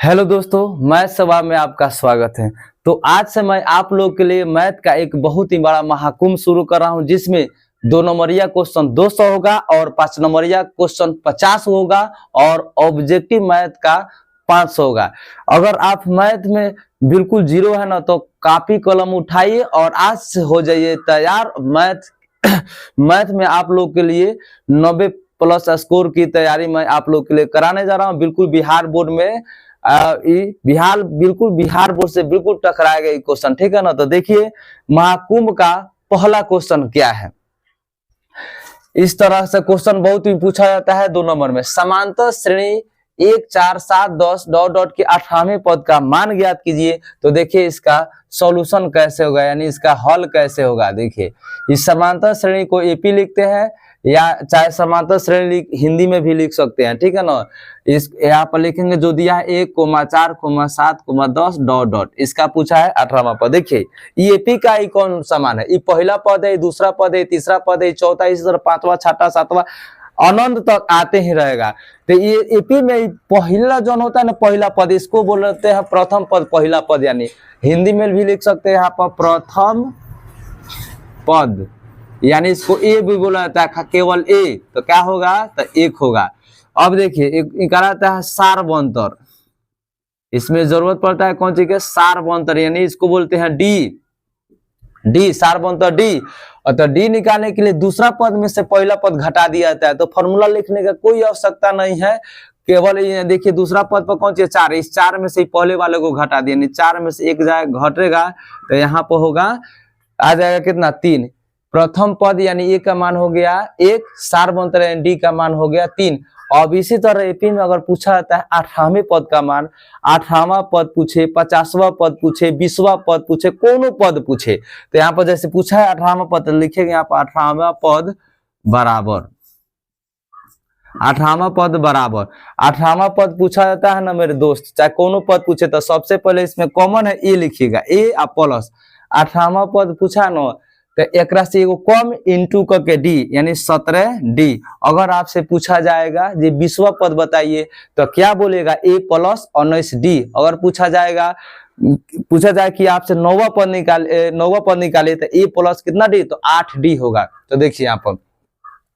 Hello दोस्तों, math सभा में आपका स्वागत है। तो आज से मैं आप लोग के लिए मैथ का एक बहुत ही बड़ा महाकुंभ शुरू कर रहा हूं, जिसमें 2 नंबरिया क्वेश्चन 200 होगा और 5 नंबरिया क्वेश्चन 50 होगा और ऑब्जेक्टिव मैथ का 500 होगा। अगर आप मैथ में बिल्कुल जीरो है ना, तो कॉपी कलम उठाइए और आज से हो जाइए तैयार। मैथ में आप लोग के लिए 90 प्लस स्कोर की तैयारी मैं आप लोग के लिए कराने जा रहा हूं। बिल्कुल बिहार बोर्ड में बिहार बोर्ड से बिल्कुल टकराएगा ये क्वेश्चन, ठीक है ना। तो देखिए महाकुंभ का पहला क्वेश्चन क्या है। इस तरह से क्वेश्चन बहुत ही पूछा जाता है 2 नंबर में। समांतर श्रेणी 1 4 7 10 डॉट डॉट के 18वें पद का मान ज्ञात कीजिए। तो देखिए इसका सॉल्यूशन कैसे होगा, यानी इसका हल कैसे होगा। देखिए इस समांतर श्रेणी को एपी लिखते हैं, या चाहे समांतर श्रेणी हिंदी में भी लिख सकते हैं, ठीक है ना। इस यहाँ पर लिखेंगे जो दिया है 1, 4, 7, 10 डॉट डॉट। इसका पूछा है 18वां पद। देखिए एपी का ही कौन समान है, ये पहला पद है, दूसरा पद है, तीसरा पद है, चौथा, इसी तरह 5वां, 6वां, 7वां अनंत तक आते ही रहेगा। तो ये एपी में पहला जो होता है ना, पहला पद, इसको बोलते हैं प्रथम पद, पहला पद, यानी हिंदी में भी लिख सकते हैं यहाँ पर प्रथम पद, यानी इसको ए भी बोला जाता है, केवल ए। तो क्या होगा, तो 1 होगा। अब देखिए एक कहलाता है सारवंतर, इसमें जरूरत पड़ता है कौन सी के, सारवंतर, यानी इसको बोलते हैं डी सारवंतर डी। और तो डी निकालने के लिए दूसरा पद में से पहला पद घटा दिया जाता है, तो फॉर्मूला लिखने का कोई आवश्यकता नहीं है। केवल ये देखिए दूसरा पद पर कौन सी है, 4, इस 4 में से पहले वाले को घटा दिया, 4 में से 1 जाए घटेगा, तो यहाँ पर होगा, आ जाएगा कितना, 3। प्रथम पद यानी ए का मान हो गया 1, सारवंतर यानी डी का मान हो गया 3। अब इसी तरह एपी में अगर पूछा जाता है 18वें पद का मान, 18वां पद पूछे, 50वां पद पूछे, 20वां पद पूछे, कोनो पद पूछे, तो यहाँ पर जैसे पूछा है 18वां पद, लिखेंगे यहाँ पर 18वां पद बराबर, 18वां पद बराबर। 18वां पद पूछा जाता है ना मेरे दोस्त, चाहे कोनो पद पूछे, तो सबसे पहले इसमें कॉमन है ए लिखिएगा, ए और प्लस 18वां पद पूछा ना, तो एक से एगो कम इंटू करके डी, यानी 17 डी। अगर आपसे पूछा जाएगा जी 20वां पद बताइए, तो क्या बोलेगा, ए प्लस 19 डी। अगर पूछा जाए कि आपसे 9वां पद निकाले, तो ए प्लस कितना डी, तो 8 डी होगा। तो देखिए यहाँ पर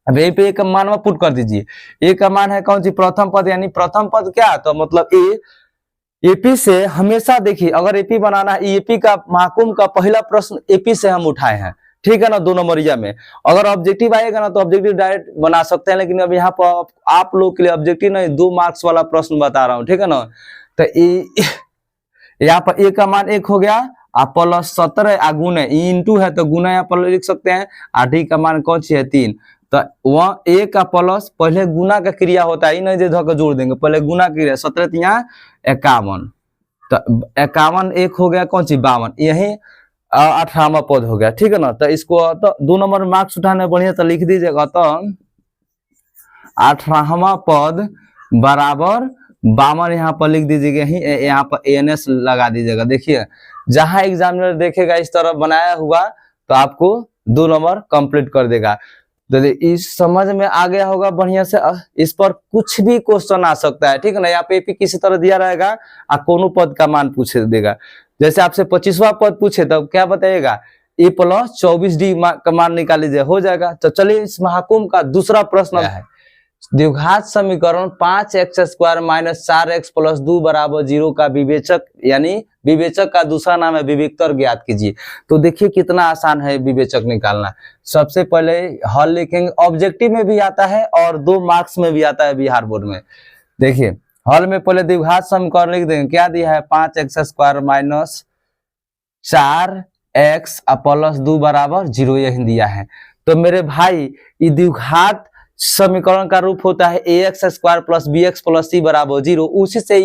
अब ए पे एक मान में पुट कर दीजिए। ए का मान है कौन सी, प्रथम पद, यानी प्रथम पद क्या, तो मतलब एपी से हमेशा देखिए, अगर एपी बनाना है, एपी का महाकुंभ का पहला प्रश्न एपी से हम उठाए हैं, ठीक है ना, 2 नंबरिया में। अगर ऑब्जेक्टिव आएगा ना, तो ऑब्जेक्टिव डायरेक्ट बना सकते हैं, लेकिन अब यहाँ पर आप लोग के लिए ऑब्जेक्टिव नहीं, 2 मार्क्स वाला प्रश्न बता रहा हूँ, ठीक है ना। तो यहाँ पर ए का मान 1 हो गया, आप प्लस 17 गुना इंटू है, तो गुना यहाँ पर लिख सकते हैं। डी का मान कौन सी है, 3। तो वह ए का प्लस पहले गुना का क्रिया होता है, नहीं धोकर जोड़ देंगे, पहले गुना क्रिया, 17 यहाँ 51, तो 51 1 हो गया कौन सी, 52, यही 18वां पद हो गया, ठीक है ना। तो इसको तो 2 नंबर मार्क्स उठाने बढ़िया, तो लिख दीजिएगा, तो 18वां पद बराबर 52 यहाँ पर लिख दीजिएगा, यहाँ पर एनएस लगा दीजिएगा। देखिए जहां एग्जामिनर देखेगा इस तरह बनाया हुआ, तो आपको 2 नंबर कंप्लीट कर देगा। तो इस समझ में आ गया होगा बढ़िया से। इस पर कुछ भी क्वेश्चन आ सकता है, ठीक है ना। यहाँ पे एपी किसी तरह दिया रहेगा, कोनो पद का मान पूछ देगा। जैसे आपसे 25वां पद पूछे, तब तो क्या बताइएगा, ए प्लस 24 डी का मान निकाल लीजिए, हो जाएगा। तो चलिए इस महाकुंभ का दूसरा प्रश्न है, द्विघात समीकरण 5x² - 4x + 2 = 0 का विवेचक, यानी विवेचक का दूसरा नाम है विवेकतर, ज्ञात कीजिए। तो देखिए कितना आसान है विवेचक निकालना। सबसे पहले हल लिखेंगे, ऑब्जेक्टिव में भी आता है और 2 मार्क्स में भी आता है बिहार बोर्ड में। देखिए हल में पहले द्विघात समीकरण लिख देंगे, क्या दिया है, 5x² - 4x + 2 = 0, यही दिया है। तो मेरे भाई ये द्विघात समीकरण का रूप होता है ax² + bx + c = 0। उसी से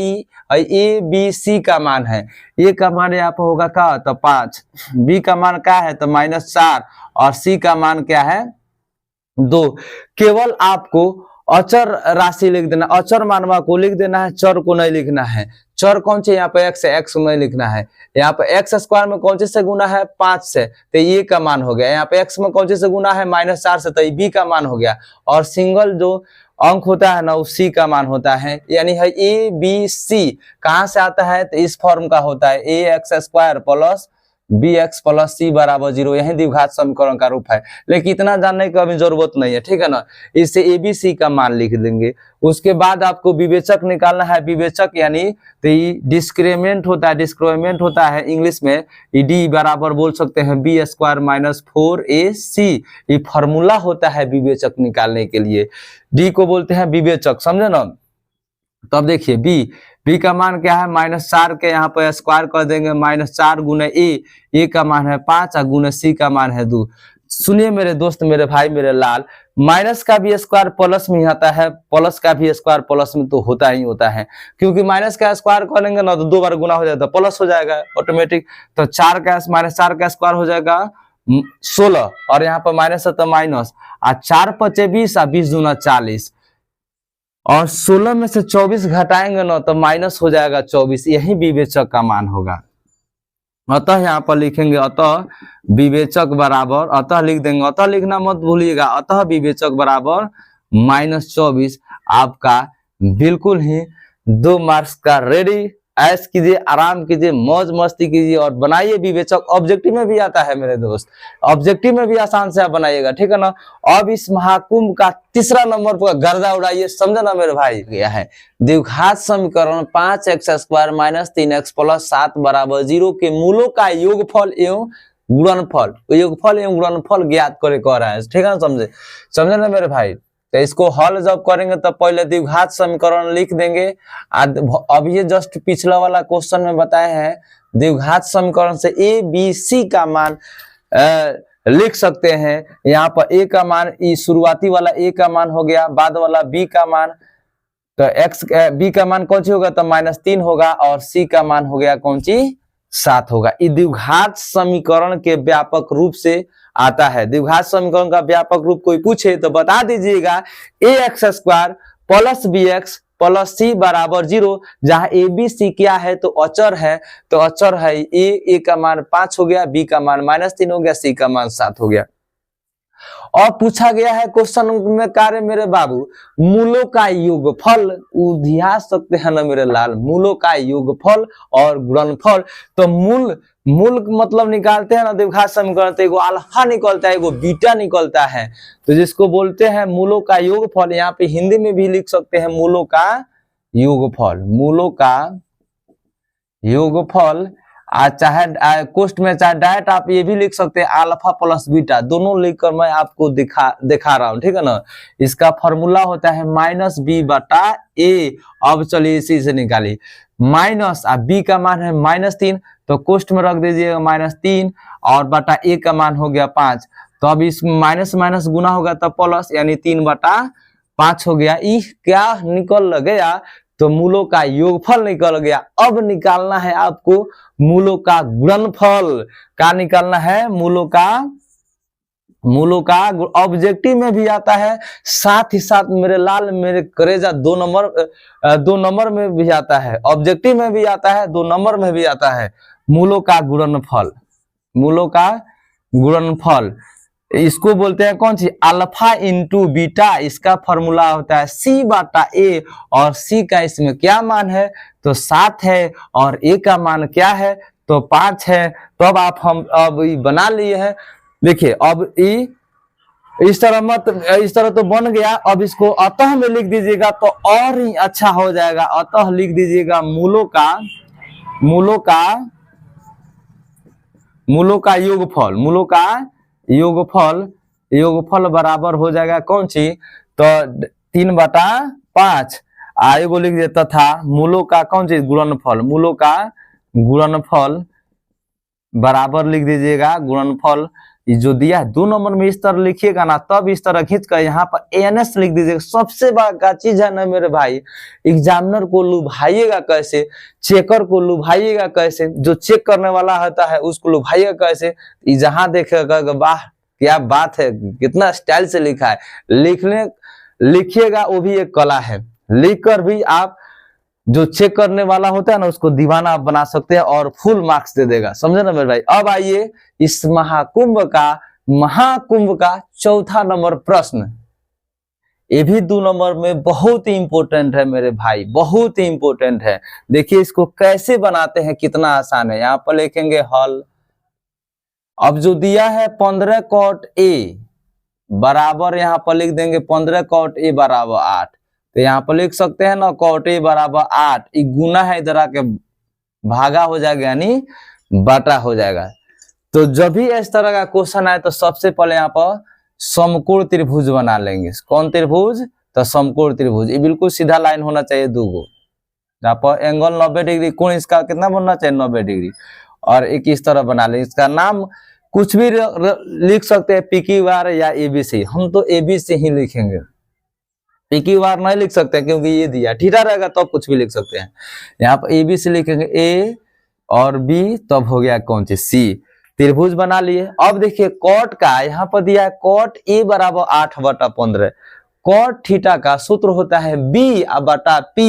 ए बी सी का मान है, ए का मान यहाँ पर होगा क्या, तो 5, बी का मान क्या है, तो -4, और सी का मान क्या है, 2। केवल आपको अचर राशि लिख देना, अचर मानवा को लिख देना है, चर को नहीं लिखना है। चर कौन से, यहाँ पे x है, x नहीं लिखना है। यहाँ पे x² में कौन से गुना है, 5 से, तो ये का मान हो गया। यहाँ पे x में कौन से गुना है, -4 से, तो b का मान हो गया। और सिंगल जो अंक होता है ना, वो सी का मान होता है, यानी है ए बी सी कहाँ से आता है, तो इस फॉर्म का होता है a x square plus b x plus c बराबर 0, यही द्विघात समीकरण का रूप है। लेकिन इतना जानने की अभी जरूरत नहीं है, ठीक है ना। इससे ए बी सी का मान लिख देंगे। उसके बाद आपको विवेचक निकालना है। विवेचक यानी तो डिस्क्रिमिनेंट होता है, डिस्क्रिमिनेंट होता है इंग्लिश में डी बराबर बोल सकते हैं बी स्क्वायर माइनस 4ac। ये फॉर्मूला होता है विवेचक निकालने के लिए, डी को बोलते हैं विवेचक, समझे ना। तो अब देखिए बी का मान क्या है, -4 के यहाँ पर स्क्वायर कर देंगे, -4 गुने ए का मान है 5 और गुने सी का मान है 2। सुनिए मेरे दोस्त, मेरे भाई, मेरे लाल, माइनस का भी स्क्वायर प्लस में आता है, प्लस का भी स्क्वायर प्लस में तो होता ही होता है, क्योंकि माइनस का स्क्वायर करेंगे ना तो 2 बार गुना हो जाता है, प्लस हो जाएगा ऑटोमेटिक। तो -4 का स्क्वायर हो जाएगा 16, और यहाँ पर माइनस है तो माइनस, और 4 × 20 और 20 दूना 40, और 16 में से 24 घटाएंगे ना तो माइनस हो जाएगा 24, यही विवेचक का मान होगा। अतः यहाँ पर लिखेंगे अतः विवेचक बराबर, अतः लिख देंगे, अतः लिखना मत भूलिएगा, अतः विवेचक बराबर -24। आपका बिल्कुल ही 2 मार्क्स का रेडी। ऐश कीजिए, आराम कीजिए, मौज मस्ती कीजिए और बनाइए विवेचक। ऑब्जेक्टिव में भी आता है मेरे दोस्त, ऑब्जेक्टिव में भी आसान से आप बनाइएगा, ठीक है ना। अब इस महाकुंभ का तीसरा नंबर पर गर्दा उड़ाइए, समझा ना मेरे भाई। क्या है द्विघात समीकरण 5x² - 3x + 7 = 0 के मूलों का योगफल एवं गुणनफल, योगफल एवं गुणनफल ज्ञात करे कह रहा है, ठीक है ना, समझे ना मेरे भाई। तो इसको हल जब करेंगे तो पहले द्विघात समीकरण लिख देंगे। अब ये जस्ट पिछला वाला क्वेश्चन में बताए हैं, द्विघात समीकरण से ए बी सी का मान लिख सकते हैं। यहाँ पर ए का मान, शुरुआती वाला ए का मान हो गया, बाद वाला बी का मान, तो एक्स बी का मान कौन सी होगा, तो -3 होगा, और सी का मान हो गया कौन सी, 7 होगा। ये द्विघात समीकरण के व्यापक रूप से आता है। द्विघात समीकरण का व्यापक रूप कोई पूछे तो बता दीजिएगा ax² + bx + c = 0, जहां ए बी सी क्या है, तो अचर है, तो अचर है ए का मान 5 हो गया, बी का मान -3 हो गया, सी का मान 7 हो गया। और पूछा गया है क्वेश्चन में कार्य मेरे बाबू, मूलों का योगफल ध्यान सकते हैं ना मेरे लाल, मूलों का योगफल और गुणनफल। तो मूल मतलब निकालते हैं ना द्विघात समीकरण, तो एगो अल्फा निकलता है, एगो बीटा निकलता है, तो जिसको बोलते हैं मूलों का योगफल। यहाँ पे हिंदी में भी लिख सकते हैं मूलों का योगफल, मूलों का योगफल, चाहे कोष्ठ में चाहे डायरेक्ट आप ये भी लिख सकते हैं अल्फा प्लस बीटा, दोनों लिखकर मैं आपको दिखा रहा हूं, ठीक है ना। इसका फॉर्मूला होता है -b/a। अब चलिए इसी से निकालिए, माइनस, बी का मान है -3, तो कोष्ठ में रख दीजिएगा -3, और बटा ए का मान हो गया 5, तो अब इस माइनस माइनस गुना होगा तो प्लस, यानी 3/5 हो गया। ये क्या निकल गया, तो मूलों का योगफल निकल गया। अब निकालना है आपको मूलों का गुणनफल, का निकालना है मूलों का ऑब्जेक्टिव में भी आता है, साथ ही साथ मेरे लाल, मेरे करेजा 2 नंबर में भी आता है, ऑब्जेक्टिव में भी आता है, 2 नंबर में भी आता है। मूलों का गुणनफल, मूलों का गुणनफल, इसको बोलते हैं कौन सी, अल्फा इंटू बीटा। इसका फॉर्मूला होता है c/a, और c का इसमें क्या मान है, तो 7 है, और a का मान क्या है, तो 5 है। तो अब हम बना लिए हैं। देखिए अब इस तरह तो बन गया। अब इसको अतः में लिख दीजिएगा तो और ही अच्छा हो जाएगा। अतः लिख दीजिएगा मूलों का योगफल, मूलों का योगफल बराबर हो जाएगा कौन सी, तो 3/5। आएगो लिख दे तथा मूलों का कौन सी, गुणनफल, मूलों का गुणनफल बराबर लिख दीजिएगा गुणनफल। जो दिया है 2 नंबर में इस तरह लिखिएगा ना, तब इस तरह खींच कर यहाँ पर एनएस लिख दीजिएगा। सबसे बड़ा चीज है ना मेरे भाई, एग्जामिनर को लुभाइएगा कैसे, चेकर को लुभाइएगा कैसे, जो चेक करने वाला होता है उसको लुभाइएगा कैसे। जहां देखेगा वाह क्या बात है, कितना स्टाइल से लिखा है, लिखिएगा वो भी एक कला है। लिखकर भी आप जो चेक करने वाला होता है ना उसको दीवाना आप बना सकते हैं और फुल मार्क्स दे देगा, समझे ना मेरे भाई। अब आइए इस महाकुंभ का चौथा नंबर प्रश्न। ये भी 2 नंबर में बहुत ही इंपॉर्टेंट है मेरे भाई, बहुत ही इंपॉर्टेंट है। देखिए इसको कैसे बनाते हैं, कितना आसान है। यहाँ पर लिखेंगे हल। अब जो दिया है 15 cot a बराबर, यहाँ पर लिख देंगे 15 cot a बराबर 8। तो यहाँ पर लिख सकते हैं ना cot a बराबर 8, ये गुना है, इधर आके भागा हो जाएगा यानी बटा हो जाएगा। तो जब भी इस तरह का क्वेश्चन आए तो सबसे पहले यहाँ पर समकोण त्रिभुज बना लेंगे। कौन त्रिभुज? तो समकोण त्रिभुज। ये बिल्कुल सीधा लाइन होना चाहिए, 2 गो। यहाँ पर एंगल 90 डिग्री, कोण इसका कितना बनना चाहिए? 90 डिग्री। और एक इस तरह बना लेंगे। इसका नाम कुछ भी लिख सकते हैं, PQ या ABC। हम तो ABC ही लिखेंगे, PQ नहीं लिख सकते क्योंकि ये दिया। थीटा रहेगा तो कुछ भी लिख सकते हैं। यहाँ पर ABC लिखेंगे, A और B, तब हो गया कौन सी? C। त्रिभुज बना लिए। अब देखिए कॉट का यहाँ पर दिया है कॉट A बराबर 8/15। कॉट थीटा का सूत्र होता है B बटा P।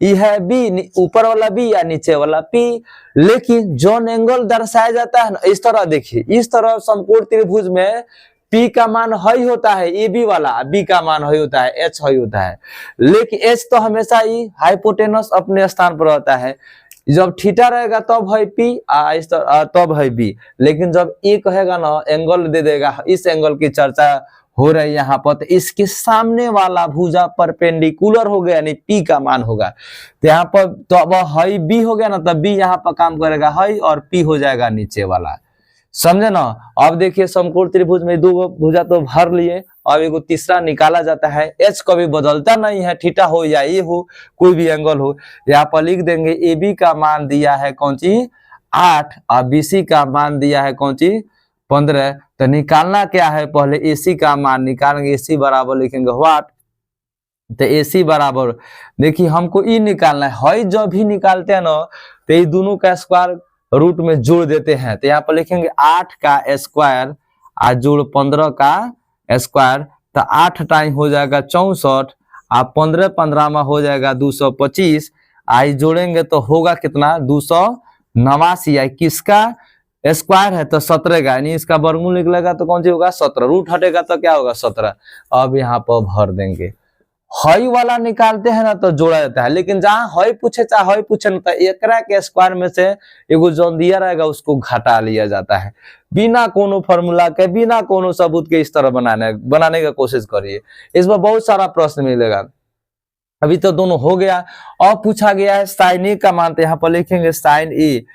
ये है B, ऊपर वाला B या नीचे वाला P। लेकिन जॉन एंगल दर्शाया जाता है ना इस तरह, देखिए इस तरह समकोण त्रिभुज में P का मान हाई होता है, AB वाला, B का मान हाई होता है, H हाई होता है। लेकिन H तो हमेशा ही हाइपोटेनस अपने स्थान पर रहता है। जब थीटा रहेगा तब है P, तब है B। लेकिन जब A कहेगा ना, एंगल दे देगा, इस एंगल की चर्चा हो रही है यहाँ पर, तो इसके सामने वाला भुजा परपेंडिकुलर हो गया यानी P का मान होगा। तो यहाँ पर तो अब है B हो गया ना, तब B यहाँ पर काम करेगा है, और P हो जाएगा नीचे वाला। समझे ना? अब देखिए समकोण त्रिभुज में 2 भुजा तो भर लिए, अब एक तीसरा निकाला जाता है। H कभी बदलता नहीं है, थीटा हो या ये हो, कोई भी एंगल हो। यहाँ पर लिख देंगे AB का मान दिया है कौन सी? 8, और BC का मान दिया है कौन सी? 15। तो निकालना क्या है? पहले AC का मान निकालेंगे। AC बराबर लिखेंगे व्हाट? तो AC बराबर, देखिए हमको ई निकालना है। जब भी निकालते हैं ना तो ये दोनों का स्क्वायर रूट में जोड़ देते हैं। तो यहाँ पर लिखेंगे 8 का स्क्वायर और जोड़ 15 का स्क्वायर। तो 8 टाइम हो जाएगा 64, और 15 में हो जाएगा 225। आई जोड़ेंगे तो होगा कितना? 289। किसका स्क्वायर है? तो 17 का, यानी इसका वर्गमूल निकलेगा तो कौन सी होगा? 17। रूट हटेगा तो क्या होगा? 17। अब यहाँ पर भर देंगे। हई वाला निकालते हैं ना तो जोड़ा जाता है, लेकिन जहां हई पूछे चाहे हई पूछे ना तो एकरा के स्क्वायर में से एगो जो दिया रहेगा उसको घटा लिया जाता है। बिना कोनो फॉर्मूला के, बिना कोनो सबूत के इस तरह बनाने का कोशिश करिए, इसमें बहुत सारा प्रश्न मिलेगा। अभी तो दोनों हो गया। और पूछा गया है साइन ए का मान, तो यहाँ पर लिखेंगे साइन ए।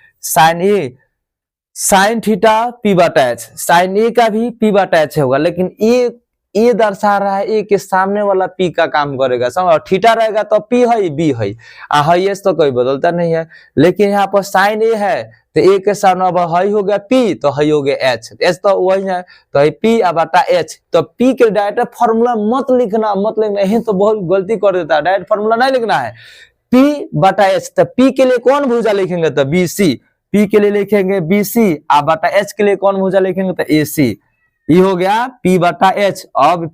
साइन थीटा P/H, साइन ए का भी P/H होगा, लेकिन ये दर्शा रहा है ए के सामने वाला P का काम करेगा। समझ? थीटा रहेगा तो P है, B है, है तो कोई बदलता नहीं है। लेकिन यहाँ पर साइन ए है तो ए के सामने अब है हो गया P, तो है हो गया H। H तो वही है, तो है P/H। तो P के डायरेक्ट फॉर्मूला मत लिखना, यही तो बहुत गलती कर देता है। डायरेक्ट फॉर्मूला नहीं लिखना है, P/H। तो P के लिए कौन भुजा लिखेंगे? तो BC। P के लिए लिखेंगे BC, बटा H के लिए कौन भुजा लिखेंगे? तो AC। ये हो गया P/H। अब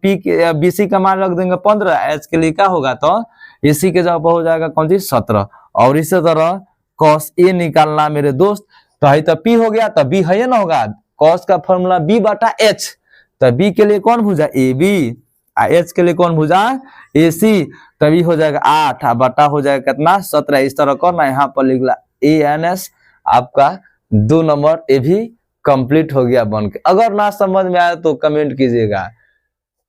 BC का मान रख देंगे 15, H के लिए क्या होगा? तो AC के जगह हो जाएगा कौन सी? 17। और इसी तरह cos A निकालना मेरे दोस्त, तो है तो P हो गया, तो B है ना होगा। cos का फॉर्मूला B/H। तो B के लिए कौन भुजा? AB, H के लिए कौन भुजा? AC। तभी हो जाएगा 8, बटा हो जाएगा कितना? 17। इस तरह करना, यहाँ पर लिखला ANS। आपका 2 नंबर ये भी कंप्लीट हो गया बन के। अगर ना समझ में आया तो कमेंट कीजिएगा,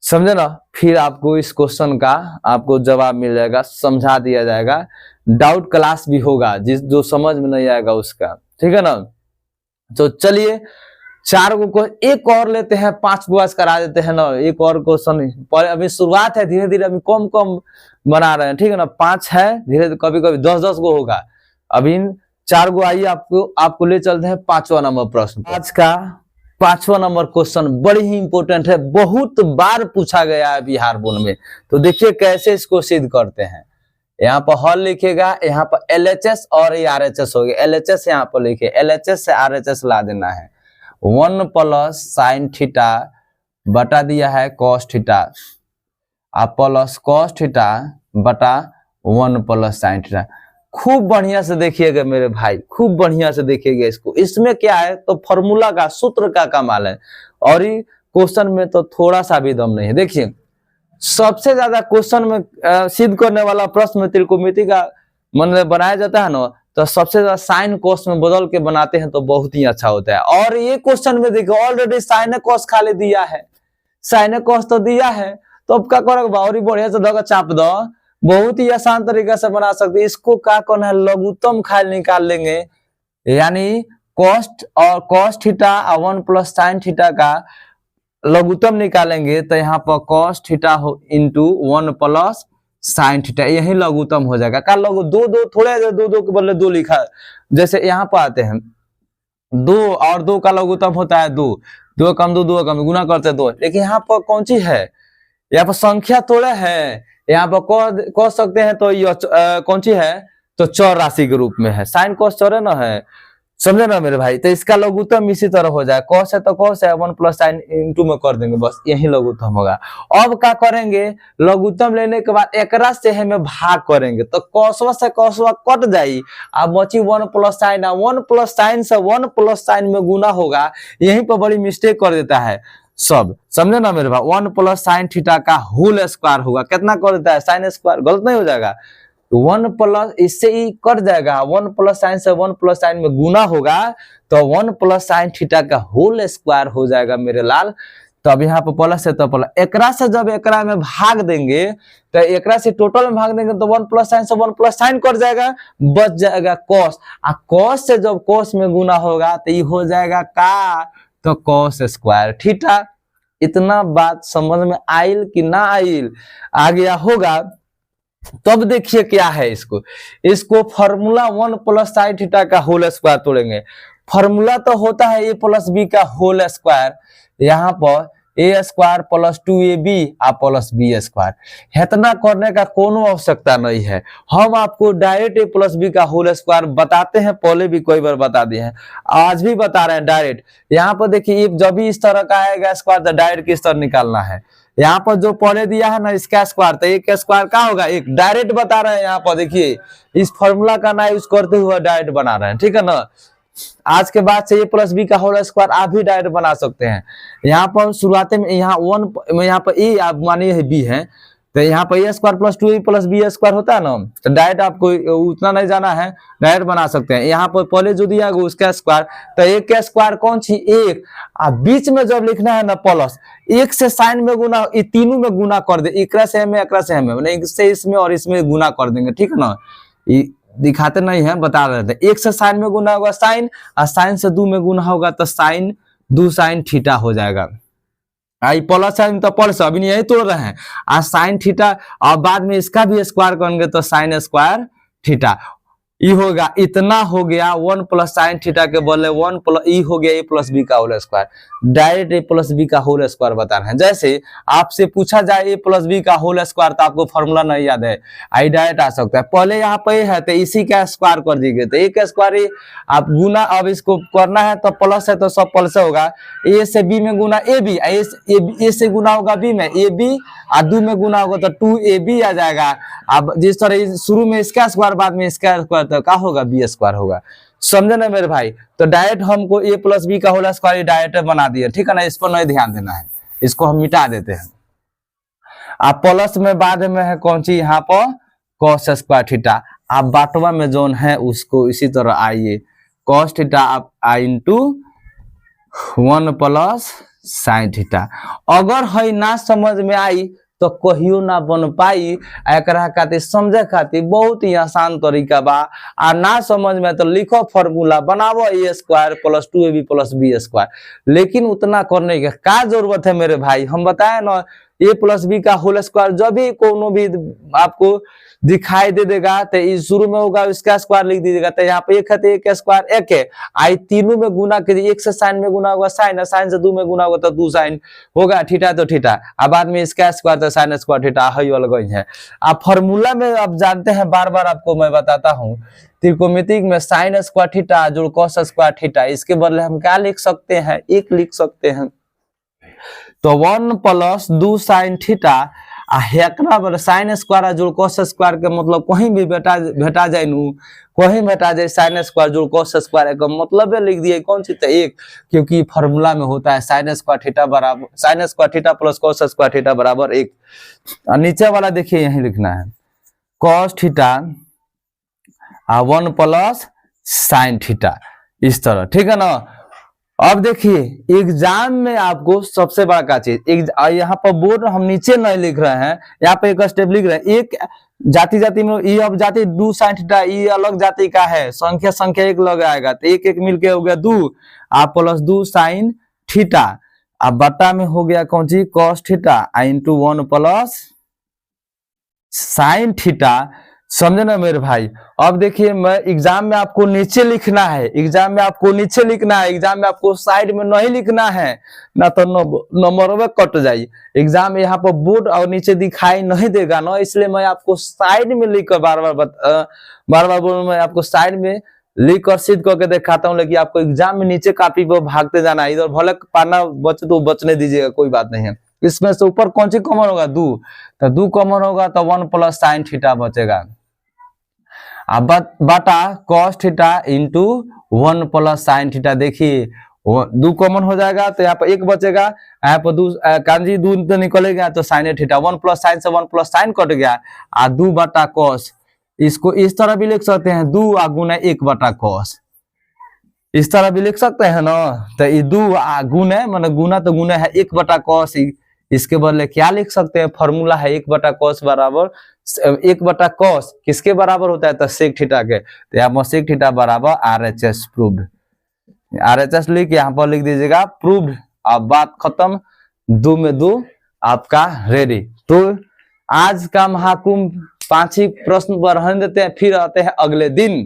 समझे ना? फिर आपको इस क्वेश्चन का आपको जवाब मिल जाएगा, समझा दिया जाएगा। डाउट क्लास भी होगा, जो समझ में नहीं आएगा उसका, ठीक है ना? तो चलिए 4 को एक और लेते हैं, 5 गो आज करा देते हैं ना। एक और क्वेश्चन, अभी शुरुआत है, धीरे धीरे अभी कम कम बना रहे हैं, ठीक है ना? 5 है, धीरे कभी कभी 10-10 गो होगा। अभी 4 गो आइए आपको ले चलते हैं 5वां नंबर प्रश्न। आज का 5वां नंबर क्वेश्चन बड़ी ही इंपॉर्टेंट है, बहुत बार पूछा गया है बिहार बोर्ड में। तो देखिए कैसे इसको सिद्ध करते हैं। यहाँ पर हल लिखेगा, यहाँ पर LHS और RHS हो गया। LHS यहाँ पर लिखे, LHS से RHS ला देना है। 1 प्लस साइन थीटा बटा दिया है cos theta, plus cos theta बटा 1 प्लस साइन थीटा। खूब बढ़िया से देखिएगा मेरे भाई, खूब बढ़िया से देखिएगा इसको। इसमें क्या है? तो फॉर्मूला का, सूत्र का कमाल है, और ये क्वेश्चन में तो थोड़ा सा भी दम नहीं है। देखिए सबसे ज्यादा क्वेश्चन में सिद्ध करने वाला प्रश्न त्रिकोणमिति का मतलब बनाया जाता है ना, तो सबसे ज्यादा साइन कोस में बदल के बनाते हैं तो बहुत ही अच्छा होता है। और ये क्वेश्चन में देखो ऑलरेडी साइन कोस खाली दिया है, साइन कोस तो दिया है, तो अब क्या करोगे और बढ़िया से धोखा चाप दो, बहुत ही आसान तरीका से बना सकते हैं। इसको क्या करना है, लघुत्तम खाली निकाल लेंगे, यानी कॉस्ट और कॉस थीटा और 1 प्लस साइन थीटा का लघुत्तम निकालेंगे, तो यहाँ पर cos theta into 1 plus sine theta, यही लघुत्तम हो जाएगा। का लघु दो दो थोड़े दो दो के बदले दो लिखा, जैसे यहाँ पर आते हैं 2 और 2 का लघुत्तम होता है 2, 2 कम 2 कम गुना करते 2, लेकिन यहाँ पर कौन सी है, यहाँ पर संख्या थोड़े है, यहाँ पर कह सकते हैं तो ये कौन सी है, तो चौर राशि के रूप में है, साइन कॉस चौर ना है, समझे ना मेरे भाई। तो इसका लघुत्तम इसी तरह हो जाए, कॉस है तो कॉस है, 1 प्लस साइन इंटू में कर देंगे, बस यही लघुत्तम होगा। अब क्या करेंगे, लघुत्तम लेने के बाद एकरा से हमें भाग करेंगे, तो कॉसवा से कॉसवा कट जाई, अब बची 1 प्लस साइन, 1 प्लस साइन से 1 प्लस साइन में गुना होगा, यहीं पर बड़ी मिस्टेक कर देता है सब, समझे ना मेरे भाई। 1 प्लस साइन थीटा का होल स्क्वायर होगा, कितना कर देता है, साइन स्क्वायर, गलत नहीं हो जाएगा, 1 प्लस इससे ही कट जाएगा, 1 प्लस साइन से 1 प्लस साइन में गुना होगा, तो 1 प्लस साइन थीटा का होल स्क्वायर हो जाएगा मेरे लाल। तो अब यहाँ पे प्लस है तो प्लस, एकरा से जब एकरा में भाग देंगे, तो एकरा से टोटल में भाग देंगे तो 1 प्लस साइन से 1 प्लस साइन कर जाएगा, बच जाएगा कॉस, और कॉस से जब कॉस में गुना होगा तो ये हो जाएगा का, तो कॉस स्क्वायर थीटा। इतना बात समझ में आइल कि ना आइल, आ गया होगा। तब देखिए क्या है, इसको फॉर्मूला 1 प्लस साइन थीटा का होल स्क्वायर तोड़ेंगे। फॉर्मूला तो होता है a प्लस बी का होल स्क्वायर, यहाँ पर a स्क्वायर प्लस 2ab आ प्लस बी स्क्वायर। इतना करने का कोनो आवश्यकता नहीं है, हम आपको डायरेक्ट a प्लस बी का होल स्क्वायर बताते हैं, पहले भी कई बार बता दिए हैं, आज भी बता रहे हैं डायरेक्ट। यहाँ पर देखिए जब भी इस तरह का आएगा स्क्वायर तो डायरेक्ट किस तरह निकालना है, यहाँ पर जो पहले दिया है ना इसका स्क्वायर, तो एक स्क्वायर का होगा एक, डायरेक्ट बता रहे हैं। यहाँ पर देखिए इस फॉर्मूला का ना यूज करते हुए डायरेक्ट बना रहे हैं, ठीक है ना। आज के बाद से a प्लस बी का होल स्क्वायर आप भी डायरेक्ट बना सकते हैं। यहाँ पर शुरुआती में यहाँ 1 यहाँ पर a आप मानिए b है, तो यहाँ पर a square plus 2a plus B square होता है ना, तो डायरेक्ट आपको उतना नहीं जाना है, डायरेक्ट बना सकते हैं। यहाँ पर पहले जो दिया गया उसका स्क्वायर, तो एक का स्क्वायर कौन सी, एक, बीच में जब लिखना है ना प्लस, एक से साइन में गुना, ये तीनों में गुना कर दे, एकरा से हमें एकरा से हमें, मैंने इससे इसमें और इसमें गुना कर देंगे, ठीक है ना। ये दिखाते नहीं है, बता रहे थे, एक से साइन में गुना होगा साइन, और साइन से 2 में गुना होगा तो साइन 2 साइन थीटा हो जाएगा। आई प्लस साइन तो प्लस, अभी नहीं यही तोड़ रहे हैं, और साइन थीटा, और बाद में इसका भी स्क्वायर करेंगे तो साइन स्क्वायर थीटा, ई होगा, इतना हो गया 1 प्लस साइन थीटा के बदले 1 प्लस ई हो गया a प्लस बी का whole square. Direct a plus B का होल स्क्वायर बता रहे हैं। जैसे आपसे पूछा जाए a प्लस बी का होल स्क्वायर, तो आपको फॉर्मूला नहीं याद है, आई डायरेक्ट आ सकता है। पहले यहाँ पे है तो इसी का स्क्वायर कर दीजिए, तो एक स्क्वायर आप गुना, अब इसको करना है तो प्लस है तो सब प्लस होगा, a से b में गुना a b, a से गुना होगा b में a b, और 2 में गुना होगा तो 2ab आ जाएगा। अब जिस तरह शुरू में इसका स्क्वायर बाद में इसका स्क्वायर, तो क्या होगा, बी स्क्वायर होगा, समझे ना मेरे भाई। तो डायरेक्ट हमको a प्लस बी का होल स्क्वायर डायरेक्ट बना दिया, ठीक है ना, इस पर नहीं ध्यान देना है, इसको हम मिटा देते हैं। आप प्लस में बाद में है कौन सी, यहाँ पर cos स्क्वायर थीटा, आप बाटवा में जोन है उसको इसी तरह आइए, cos थीटा आप आई इंटू 1 प्लस साइन थीटा। अगर है ना समझ में आई तो कहियो ना बन पाई, एकरा खातिर समझे खातिर बहुत ही आसान तरीका बा, आ ना समझ में तो लिखो फॉर्मूला, बनावो a square plus 2ab plus B square. लेकिन उतना करने की क्या जरूरत है मेरे भाई, हम बताए ना a प्लस बी का होल स्क्वायर जब भी कोनो भी आपको दिखाई दे देगा, तो इस शुरू में होगा इसका स्क्वायर लिख दीजिएगा, तो यहाँ पे एक है तो एक स्क्वायर एक है, आई तीनों में गुना कीजिए, एक से साइन में गुना होगा साइन, साइन से 2 में गुना होगा तो 2 साइन होगा, थीटा तो थीटा, अब बाद में इसका स्क्वायर तो साइन स्क्वायर थीटा है अलग ही है। आप फॉर्मूला में आप जानते हैं, बार बार आपको मैं बताता हूँ, त्रिकोणमिति में साइन स्क्वायर थीटा जो कॉस स्क्वायर थीटा, इसके बदले हम क्या लिख सकते हैं, एक लिख सकते हैं, तो 1 प्लस 2 साइन थीटा, हेकरा बोले साइन स्क्वायर जोड़ कॉस स्क्वायर के मतलब कहीं भी भेटा जाए नु, कहीं भेटा जाए साइन स्क्वायर जोड़ कॉस स्क्वायर का मतलब लिख दिए कौन सी, तो एक, क्योंकि फार्मूला में होता है साइन स्क्वायर थीटा बराबर sine square theta plus cos square theta बराबर 1। नीचे वाला देखिए यही लिखना है cos theta 1 plus sine theta, इस तरह, ठीक है ना। अब देखिए एग्जाम में आपको सबसे बड़ा का चीज, यहाँ पर बोर्ड हम नीचे नहीं लिख रहे हैं, यहाँ पे एक स्टेप लिख रहे हैं, एक जाति जाति में ये अब जाति 2 साइन थीटा, ये अलग जाति का है, संख्या संख्या एक लग आएगा तो एक एक मिलके हो गया 2 आप प्लस 2 साइन थीटा, अब बटा में हो गया कौन सी cos theta into 1 plus sine theta, समझे ना मेरे भाई। अब देखिए मैं एग्जाम में आपको नीचे लिखना है, एग्जाम में आपको नीचे लिखना है, एग्जाम में आपको साइड में नहीं लिखना है ना, तो नंबर में कट जाइए। एग्जाम में यहाँ पर बोर्ड और नीचे दिखाई नहीं देगा ना, इसलिए मैं आपको साइड में लिखकर बार बार बोल मैं आपको साइड में लिख कर सिद्ध करके दिखाता हूँ, लेकिन आपको एग्जाम में नीचे कॉपी पर भागते जाना है, इधर भले पाना बचे तो बचने दीजिएगा, कोई बात नहीं है। इसमें से ऊपर कौन सी कॉमन होगा 2, तो 2 कॉमन होगा तो 1 प्लस साइन थीटा बचेगा, अब बटा cos theta into 1 plus sine theta, देखिए 2 कॉमन हो जाएगा तो यहाँ पर 1 बचेगा, यहाँ पर 2 कांजी 2 तो निकलेगा तो साइन थीटा 1 प्लस साइन से 1 प्लस साइन कट गया, 2 बटा कॉस, इसको इस तरह भी लिख सकते हैं 2 गुना 1 बटा कॉस, इस तरह भी लिख सकते हैं ना। तो ये 2 गुना मतलब गुना तो गुना है 1 बटा कॉस, इसके बदले क्या लिख सकते हैं, फॉर्मूला है 1 बटा कॉस बराबर 1 बटा कॉस किसके बराबर होता है, तो सेक थीटा के, तो यहाँ पर सेक थीटा बराबर RHS प्रूव्ड, RHS लिख के यहाँ पर लिख दीजिएगा प्रूव्ड, अब बात खत्म, 2 में 2 आपका रेडी। तो आज का महाकुंभ 5 ही प्रश्न पर रहने देते हैं, फिर आते हैं अगले दिन।